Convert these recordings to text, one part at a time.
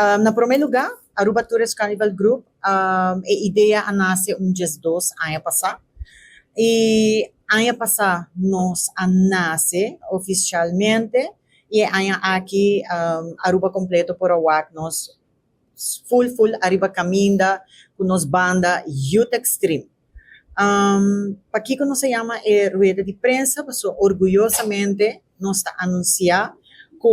Na primeiro lugar, Aruba Tourist Carnival Group, a ideia nasce 2 anos passado. E ano passado nós nasce oficialmente e ano aqui Aruba completo por o nós full Aruba caminda com nos banda Youth Extreme. Aqui que nós se chama rueda de prensa, orgulhosamente nós está anunciar que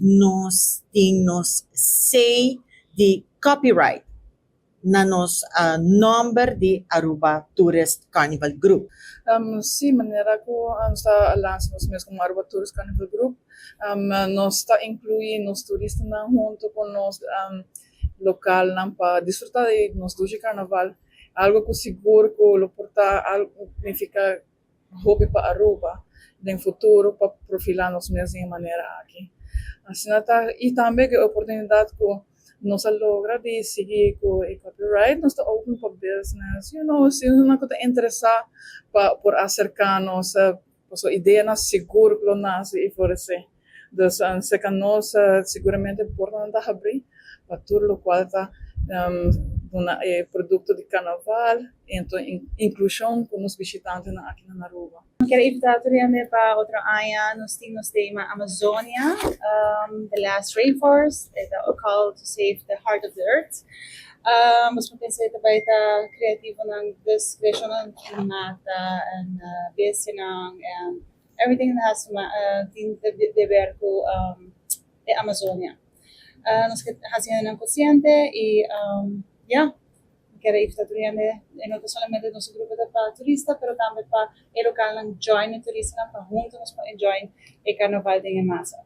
nós temos 6 de copyright na nos number de Aruba Tourist Carnival Group. Sim, maneira que está lançando nós mesmos como Aruba Tourist Carnival Group, nós está incluindo os turistas junto com nós local para desfrutar de nosso carnaval, algo que seguro que lo porta algo significa hobby para Aruba no futuro para profilar nós mesmos de maneira aqui. Assim, e também a oportunidade que nós logra de seguir com o copyright, nós está open para business, se uma coisa interessar por acercar-nos, a ideia na seguro que lo nasce e por isso, então, se que nós seguramente importante abrir para tudo o qual está produto de carnaval, então inclusão com os visitantes aqui na Aruba. Quero invitar para outro ano, nós temos o tema Amazônia, the last rainforest, a call to save the heart of the earth. Mas pensei também está criativo ng description ng mata and base and everything that has to ver com Amazônia. Nos haciendo consciente y quero invitar no solamente nosso grupo de turistas, pero também para el local join el turista para juntos nos enjoy el carnaval de masa.